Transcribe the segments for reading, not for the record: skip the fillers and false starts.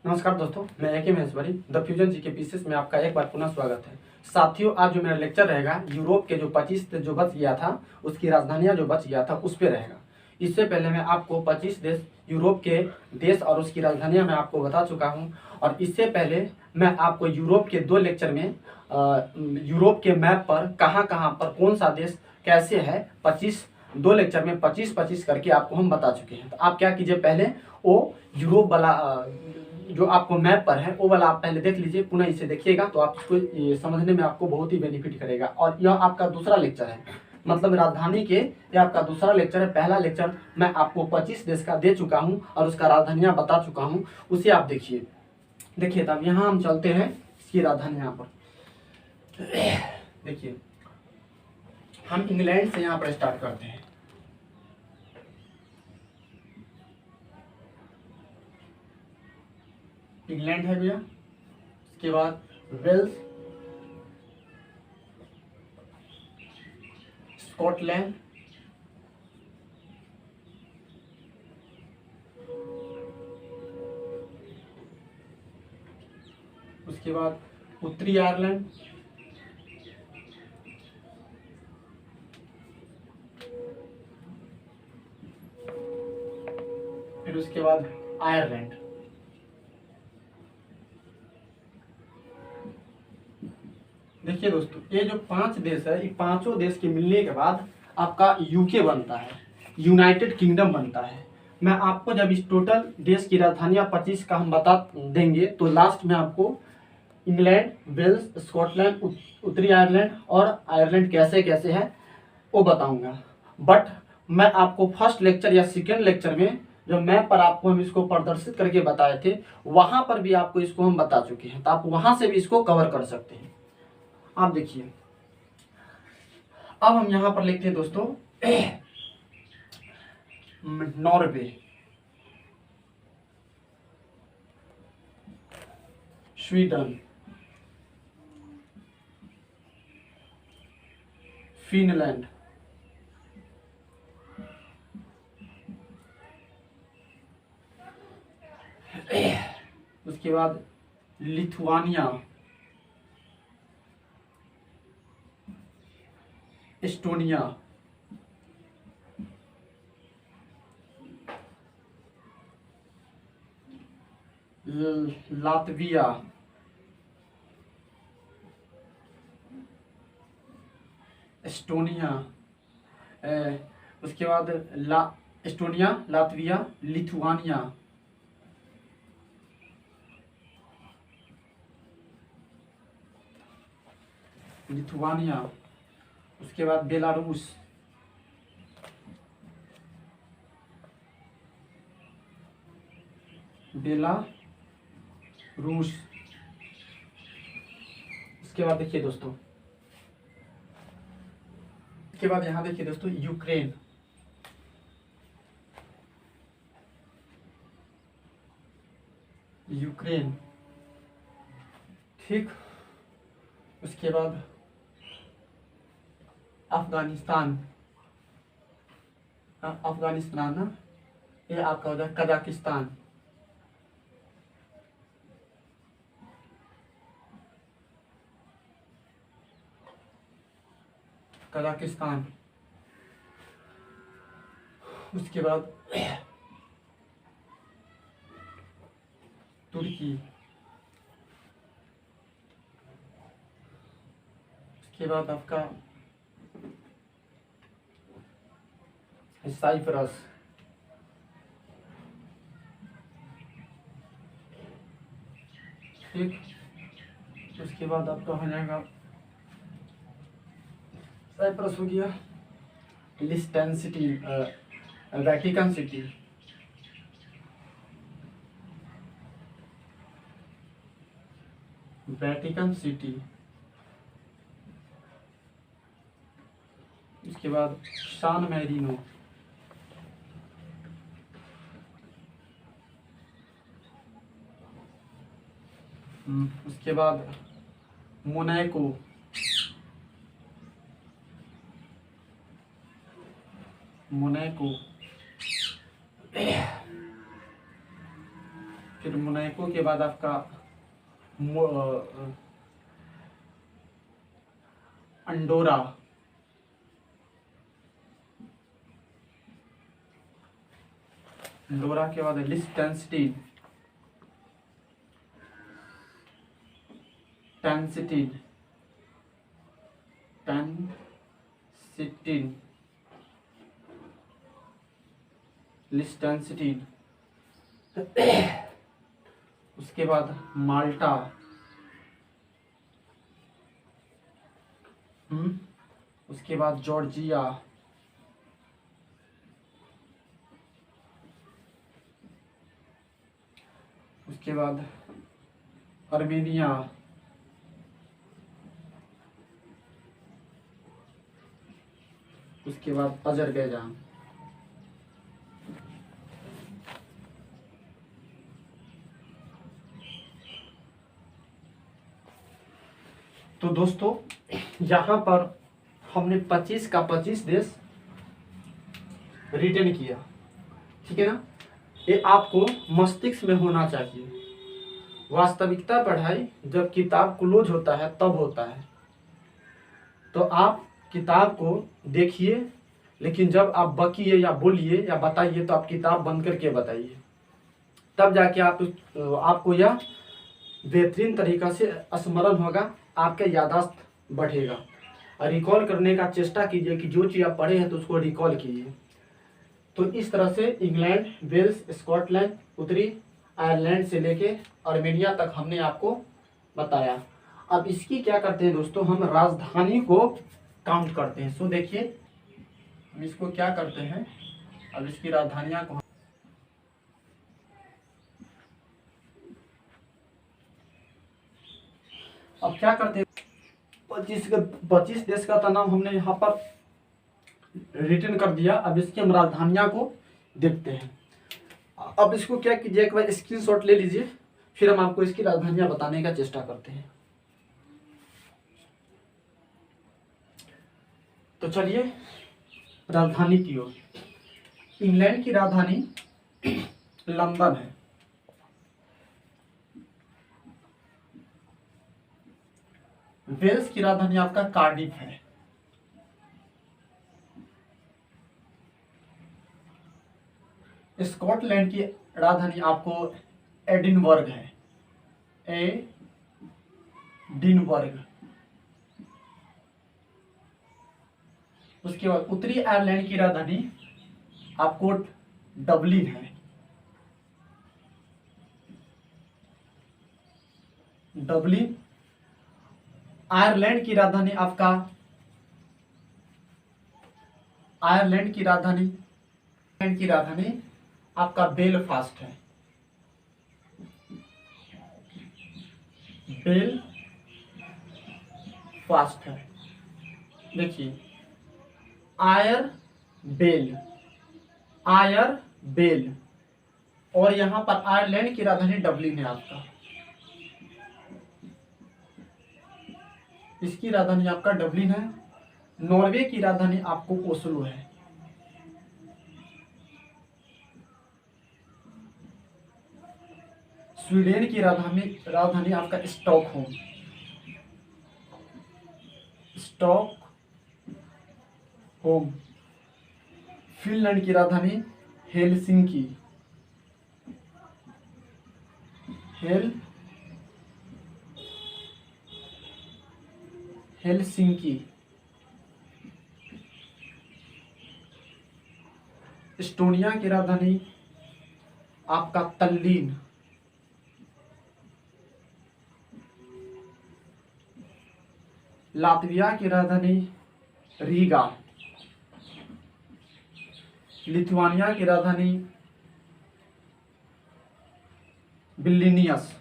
नमस्कार दोस्तों, मैं ए के महेश्वरी द फ्यूजन जी के पीसेस में आपका एक बार पुनः स्वागत है। साथियों, आज जो मेरा लेक्चर रहेगा यूरोप के जो 25 जो बच गया था, उसकी राजधानियां जो बच गया था उस पर रहेगा। इससे पहले मैं आपको 25 देश यूरोप के देश और उसकी राजधानियां मैं आपको बता चुका हूं। और इससे पहले मैं आपको यूरोप के 2 लेक्चर में यूरोप के मैप पर कहाँ कहाँ पर कौन सा देश कैसे है 2 लेक्चर में 25-25 करके आपको हम बता चुके हैं। तो आप क्या कीजिए, पहले वो यूरोप वाला जो आपको मैप पर है वो वाला आप पहले देख लीजिए, पुनः इसे देखिएगा तो आप इसको ये समझने में आपको बहुत ही बेनिफिट करेगा। और यह आपका दूसरा लेक्चर है, मतलब राजधानी के यह आपका दूसरा लेक्चर है। पहला लेक्चर मैं आपको 25 देश का दे चुका हूं और उसका राजधानियां बता चुका हूं, उसे आप देखिए। देखिए, तब यहाँ हम चलते हैं इसकी राजधानी यहाँ पर। देखिए, हम इंग्लैंड से यहाँ पर स्टार्ट करते हैं। इंग्लैंड है भैया, उसके बाद वेल्स, स्कॉटलैंड, उसके बाद उत्तरी आयरलैंड, फिर उसके बाद आयरलैंड। देखिए दोस्तों, ये जो 5 देश है, ये पांचों देश के मिलने के बाद आपका यूके बनता है, यूनाइटेड किंगडम बनता है। मैं आपको जब इस टोटल देश की राजधानियां 25 का हम बता देंगे तो लास्ट में आपको इंग्लैंड, वेल्स, स्कॉटलैंड, उत्तरी आयरलैंड और आयरलैंड कैसे कैसे है वो बताऊंगा। बट मैं आपको फर्स्ट लेक्चर या सेकेंड लेक्चर में जो मैप पर आपको हम इसको प्रदर्शित करके बताए थे, वहां पर भी आपको इसको हम बता चुके हैं, तो आप वहां से भी इसको कवर कर सकते हैं। आप देखिए, अब हम यहां पर लिखते हैं दोस्तों नॉर्वे, स्वीडन, फिनलैंड, उसके बाद लिथुआनिया, एस्टोनिया, लातविया, एस्टोनिया, उसके बाद एस्टोनिया, लातविया, लिथुआनिया, उसके बाद बेलारूस, उसके बाद देखिए दोस्तों, इसके बाद यहां देखिए दोस्तों यूक्रेन, ठीक। उसके बाद अफगानिस्तान, ना, ये आपका हो जाए कजाकिस्तान, उसके बाद तुर्की, उसके बाद आपका साइप्रस, ठीक। उसके बाद आपका हो जाएगा, साइप्रस हो गया, लिस्टन सिटी, वेटिकन सिटी, उसके बाद सान मैरिनो, उसके बाद मोनाको, फिर मोनाको के बाद आपका अंडोरा, अंडोरा के बाद लिechtenstein, टेंसिटीन, टेंसिटीन, लिechtenstein, उसके बाद माल्टा, उसके बाद जॉर्जिया, उसके बाद अर्मेनिया, उसके बाद अजरबैजान। तो दोस्तों यहाँ पर हमने 25 का 25 देश रिटर्न किया, ठीक है ना। ये आपको मस्तिष्क में होना चाहिए। वास्तविकता पढ़ाई जब किताब क्लोज होता है तब होता है। तो आप किताब को देखिए, लेकिन जब आप बकिए या बोलिए या बताइए तो आप किताब बंद करके बताइए, तब जाके आपको यह बेहतरीन तरीका से स्मरण होगा, आपका याददाश्त बढ़ेगा। और रिकॉल करने का चेष्टा कीजिए कि जो चीज़ आप पढ़े हैं तो उसको रिकॉल कीजिए। तो इस तरह से इंग्लैंड, वेल्स, स्कॉटलैंड, उत्तरी आयरलैंड से लेके आर्मेनिया तक हमने आपको बताया। अब इसकी क्या करते हैं दोस्तों, हम राजधानी को काउंट करते हैं। सो देखिए हम इसको क्या करते हैं, अब इसकी राजधानियां को अब क्या करते हैं, 25 देश का तो नाम हमने यहाँ पर रिटर्न कर दिया। अब इसकी हम राजधानियां को देखते हैं। अब इसको क्या कीजिए, एक बार स्क्रीनशॉट ले लीजिए, फिर हम आपको इसकी राजधानियां बताने का चेष्टा करते हैं। तो चलिए राजधानी की ओर। इंग्लैंड की राजधानी लंदन है। वेल्स की राजधानी आपका कार्डिफ है। स्कॉटलैंड की राजधानी आपको एडिनबर्ग है, एडिनबर्ग। उसके बाद उत्तरी आयरलैंड की राजधानी आपको डबलिन है, डबलिन। आयरलैंड की राजधानी आपका आपका बेलफास्ट है, बेलफास्ट है। देखिए आयर बेल, और यहाँ पर आयरलैंड की राजधानी डबलिन है आपका। इसकी राजधानी आपका डबलिन है। नॉर्वे की राजधानी आपको ओस्लो है। स्वीडन की राजधानी आपका स्टॉकहोम। फिनलैंड की राजधानी हेलसिंकी, हेलसिंकी। एस्टोनिया की राजधानी आपका तल्लीन। लातविया की राजधानी रीगा। लिथुआनिया की राजधानी विल्नियस,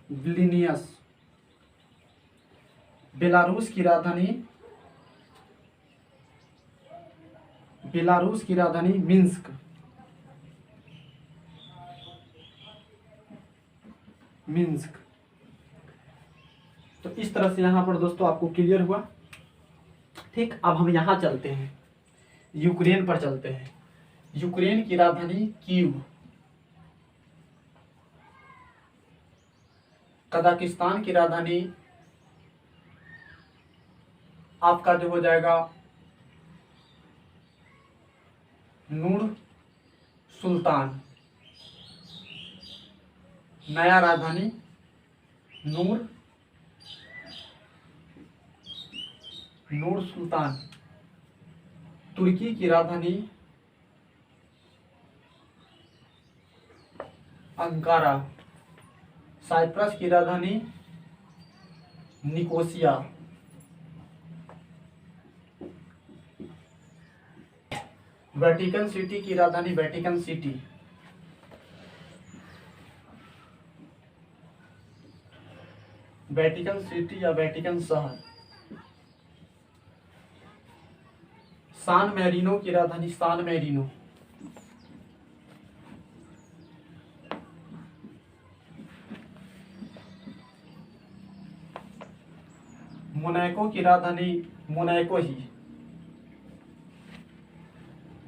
विल्नियस। बेलारूस की राजधानी मिन्स्क, तो इस तरह से यहाँ पर दोस्तों आपको क्लियर हुआ। ठीक, अब हम यहाँ चलते हैं। यूक्रेन पर चलते हैं। यूक्रेन की राजधानी कीव। कजाकिस्तान की राजधानी आपका जो हो जाएगा नूर सुल्तान। नया राजधानी नूर सुल्तान। तुर्की की राजधानी अंकारा। साइप्रस की राजधानी निकोसिया। वेटिकन सिटी की राजधानी वेटिकन सिटी। वेटिकन सिटी या वेटिकन शहर। सान मैरिनो की राजधानी सान मैरिनो। मोनाको की राजधानी मोनाको ही,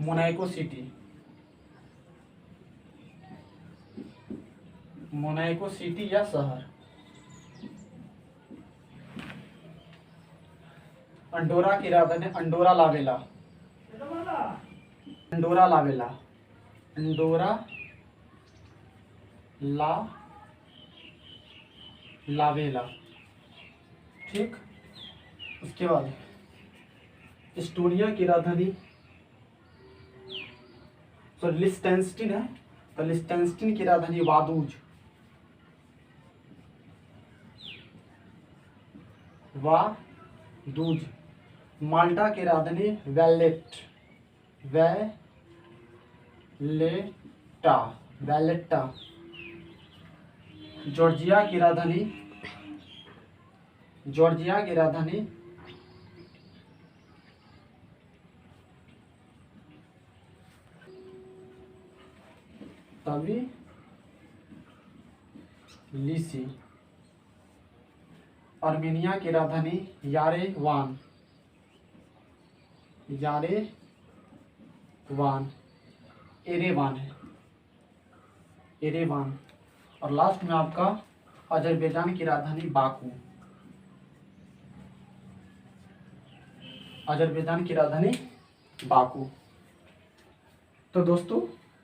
मोनाको सिटी। मोनाको सिटी या शहर। अंडोरा की राजधानी अंडोरा लावेला। अंडोरा लावेला। अंडोरा लावेला। ठीक। उसके बाद एस्टोनिया की राजधानी लिस्टेनस्टीन है, तो लिस्टेनस्टीन की राजधानी वादूज। वादूज। माल्टा की राजधानी वैलेटा। जॉर्जिया की राजधानी तबिलिसी। आर्मेनिया की राजधानी यारेवान। एरेवान है, एरेवान। और लास्ट में आपका अजरबैजान की राजधानी बाकू। अजरबैजान की राजधानी बाकू। तो दोस्तों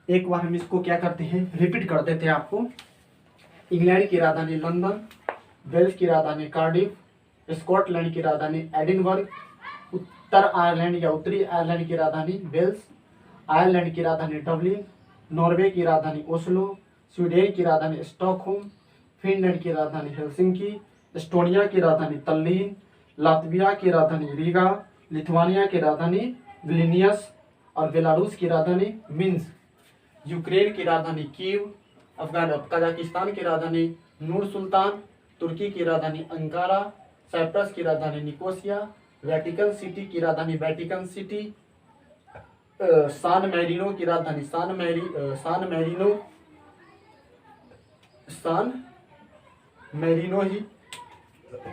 एक बार हम इसको क्या करते हैं, रिपीट कर देते हैं आपको। इंग्लैंड की राजधानी लंदन, वेल्स की राजधानी कार्डिफ, स्कॉटलैंड की राजधानी एडिनबर्ग, उत्तर आयरलैंड या उत्तरी आयरलैंड की राजधानी वेल्स, आयरलैंड की राजधानी डबलिन, नॉर्वे की राजधानी ओस्लो, स्वीडन की राजधानी स्टॉकहोम, फिनलैंड की राजधानी हेलसिंकी, एस्टोनिया की राजधानी तल्लीन, लातविया की राजधानी रीगा, लिथुआनिया की राजधानी विलिनियस और बेलारूस की राजधानी मिन्स्क, यूक्रेन की राजधानी कीव, कजाकिस्तान की राजधानी नूर सुल्तान, तुर्की की राजधानी अंकारा, साइप्रस की राजधानी निकोसिया, वेटिकन सिटी की राजधानी वेटिकन सिटी, सान मैरिनो की राजधानी सान मैरिनो ही,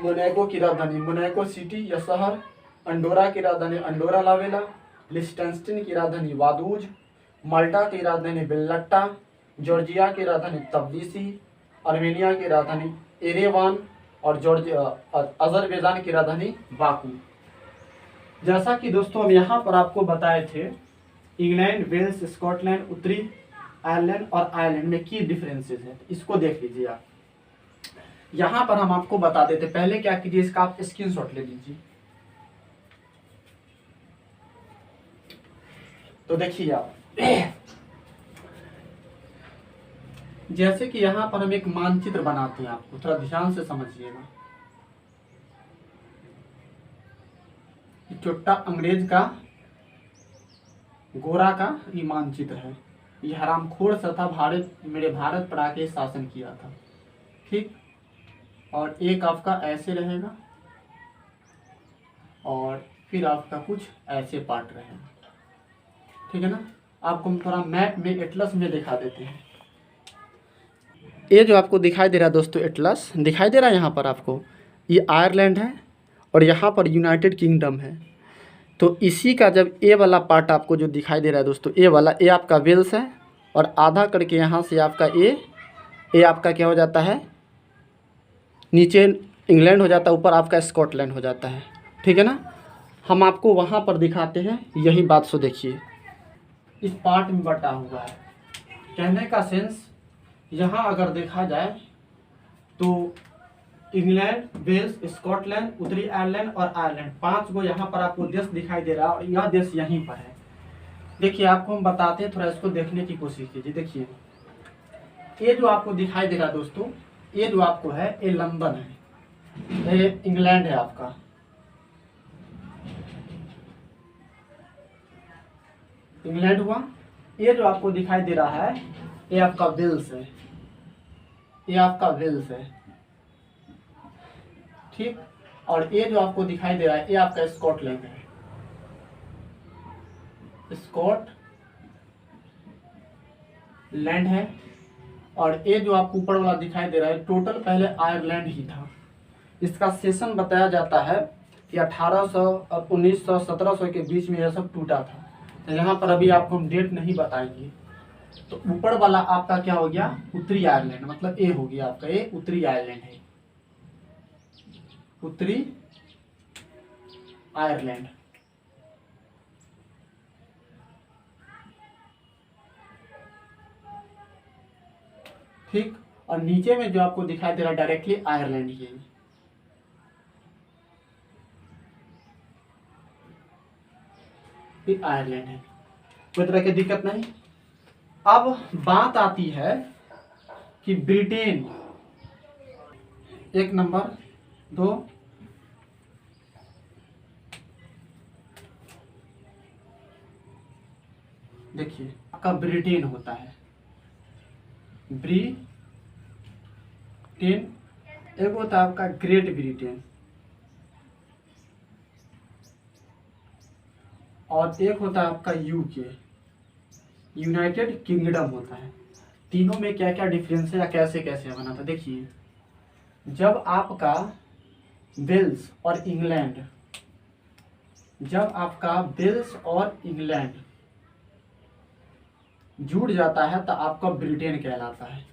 मोनाको की राजधानी मोनाको सिटी या शहर, अंडोरा की राजधानी अंडोरा लावेला, लिस्टेनस्टीन की राजधानी वादूज, माल्टा की राजधानी वेल्लट्टा, जॉर्जिया की राजधानी तबिलिसी, आर्मेनिया की राजधानी एरेवान और अजरबैजान की राजधानी बाकू। जैसा कि दोस्तों हम यहाँ पर आपको बताए थे, इंग्लैंड, वेल्स, स्कॉटलैंड, उत्तरी आयरलैंड और आयरलैंड में की डिफरेंसेस है। इसको देख लीजिए आप। यहाँ पर हम आपको बता देते, पहले क्या कीजिए, इसका आप स्क्रीनशॉट ले लीजिए। तो देखिए आप, जैसे कि यहाँ पर हम एक मानचित्र बनाते हैं, आपको थोड़ा ध्यान से समझिएगा। छोटा अंग्रेज का, गोरा का ये मानचित्र है। ये हरामखोर सा था, मेरे भारत पर आके शासन किया था। ठीक। और एक आपका ऐसे रहेगा और फिर आपका कुछ ऐसे पार्ट रहेगा। ठीक है ना। आपको हम थोड़ा मैप में एटलस में दिखा देते हैं। ये जो आपको दिखाई दे रहा है दोस्तों, एटलस दिखाई दे रहा है यहाँ पर आपको, ये आयरलैंड है और यहाँ पर यूनाइटेड किंगडम है। तो इसी का जब ए वाला पार्ट आपको जो दिखाई दे रहा है दोस्तों, ए वाला, ए आपका वेल्स है और आधा करके यहाँ से आपका ए आपका क्या हो जाता है, नीचे इंग्लैंड हो जाता है, ऊपर आपका स्कॉटलैंड हो जाता है। ठीक है ना। हम आपको वहाँ पर दिखाते हैं यही बात। सो देखिए इस पार्ट में बटा हुआ है। कहने का सेंस यहाँ अगर देखा जाए तो इंग्लैंड, वेल्स, स्कॉटलैंड, उत्तरी आयरलैंड और आयरलैंड, 5 गो यहाँ पर आपको देश दिखाई दे रहा है और यह देश यहीं पर है। देखिए आपको हम बताते हैं, थोड़ा इसको देखने की कोशिश कीजिए। देखिए ये जो आपको दिखाई दे रहा है दोस्तों, ये जो आपको है ये लंदन है, ये इंग्लैंड है आपका, इंग्लैंड हुआ। ये जो आपको दिखाई दे रहा है ये आपका वेल्स है, ये आपका वेल्स है। ठीक। और ये जो आपको दिखाई दे रहा है ये आपका स्कॉटलैंड है, स्कॉटलैंड है। और ये जो आपको ऊपर वाला दिखाई दे रहा है टोटल पहले आयरलैंड ही था। इसका सेशन बताया जाता है कि 1800 और 1900 1700 के बीच में यह सब टूटा था। तो यहाँ पर अभी आपको हम डेट नहीं बताएंगे। तो ऊपर वाला आपका क्या हो गया, उत्तरी आयरलैंड, मतलब ए हो गया आपका, ये उत्तरी आयरलैंड है, उत्तरी आयरलैंड। ठीक। और नीचे में जो आपको दिखाई दे रहा है डायरेक्टली आयरलैंड ही है, ये आयरलैंड है, कोई तरह की दिक्कत नहीं। अब बात आती है कि ब्रिटेन 1 नंबर, 2, देखिए आपका ब्रिटेन होता है, ब्रिटेन, एक होता है आपका ग्रेट ब्रिटेन और एक होता है आपका यूके, यूनाइटेड किंगडम होता है। तीनों में क्या क्या डिफरेंस है या कैसे कैसे बना था देखिए। जब आपका वेल्स और इंग्लैंड, जब आपका वेल्स और इंग्लैंड जुड़ जाता है तो आपका ब्रिटेन कहलाता है।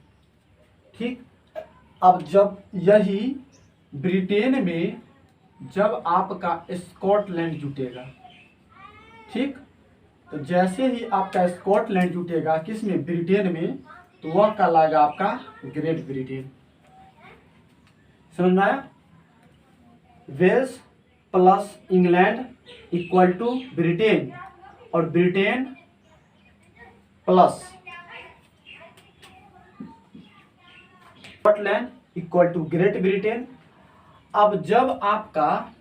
ठीक। अब जब यही ब्रिटेन में जब आपका स्कॉटलैंड जुटेगा, ठीक, तो जैसे ही आपका स्कॉटलैंड जुटेगा किसमें, ब्रिटेन में, तो वह कहलाएगा आपका ग्रेट ब्रिटेन। समझ में आया। Wales plus England equal to Britain और Britain plus Scotland equal to Great Britain. अब जब आपका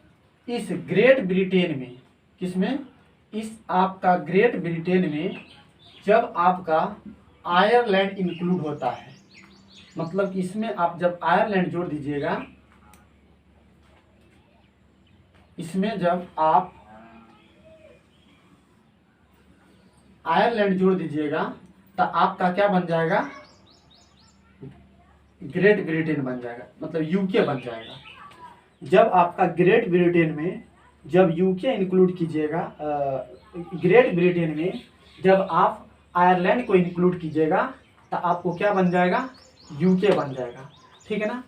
इस ग्रेट ब्रिटेन में, किसमें, इस आपका ग्रेट ब्रिटेन में जब आपका आयरलैंड इंक्लूड होता है, मतलब कि इसमें आप जब आयरलैंड जोड़ दीजिएगा, इसमें जब आप आयरलैंड जोड़ दीजिएगा तो आपका क्या बन जाएगा, ग्रेट ब्रिटेन बन जाएगा, मतलब यूके बन जाएगा। जब आपका ग्रेट ब्रिटेन में जब यूके इंक्लूड कीजिएगा, ग्रेट ब्रिटेन में जब आप आयरलैंड को इंक्लूड कीजिएगा तो आपको क्या बन जाएगा, यूके बन जाएगा। ठीक है ना।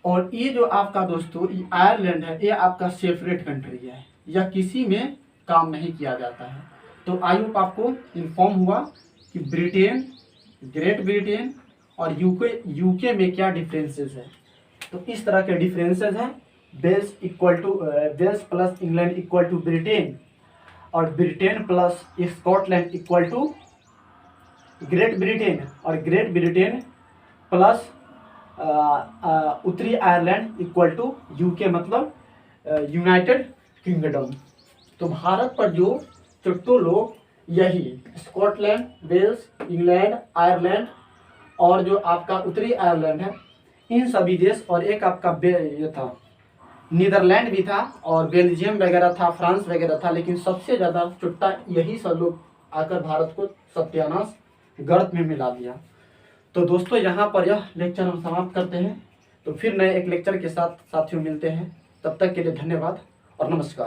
और ये जो आपका दोस्तों ये आयरलैंड है, ये आपका सेपरेट कंट्री है, यह किसी में काम नहीं किया जाता है। तो आई होप आपको इन्फॉर्म हुआ कि ब्रिटेन, ग्रेट ब्रिटेन और यूके में क्या डिफरेंसेस है। तो इस तरह के डिफरेंसेस हैं। Wales equal to Wales plus England equal to Britain और Britain plus Scotland equal to Great Britain और ग्रेट ब्रिटेन प्लस उत्तरी आयरलैंड इक्वल टू यूके, मतलब यूनाइटेड किंगडम। तो भारत पर जो चुट्टू लोग यही स्कॉटलैंड, वेल्स, इंग्लैंड, आयरलैंड और जो आपका उत्तरी आयरलैंड है, इन सभी देश, और एक आपका ये था नीदरलैंड भी था और बेल्जियम वगैरह था, फ्रांस वगैरह था, लेकिन सबसे ज़्यादा चुट्टा यही सब लोग आकर भारत को सत्यानाश गर्त में मिला दिया। तो दोस्तों यहाँ पर यह लेक्चर हम समाप्त करते हैं। तो फिर नए एक लेक्चर के साथ साथियों मिलते हैं। तब तक के लिए धन्यवाद और नमस्कार।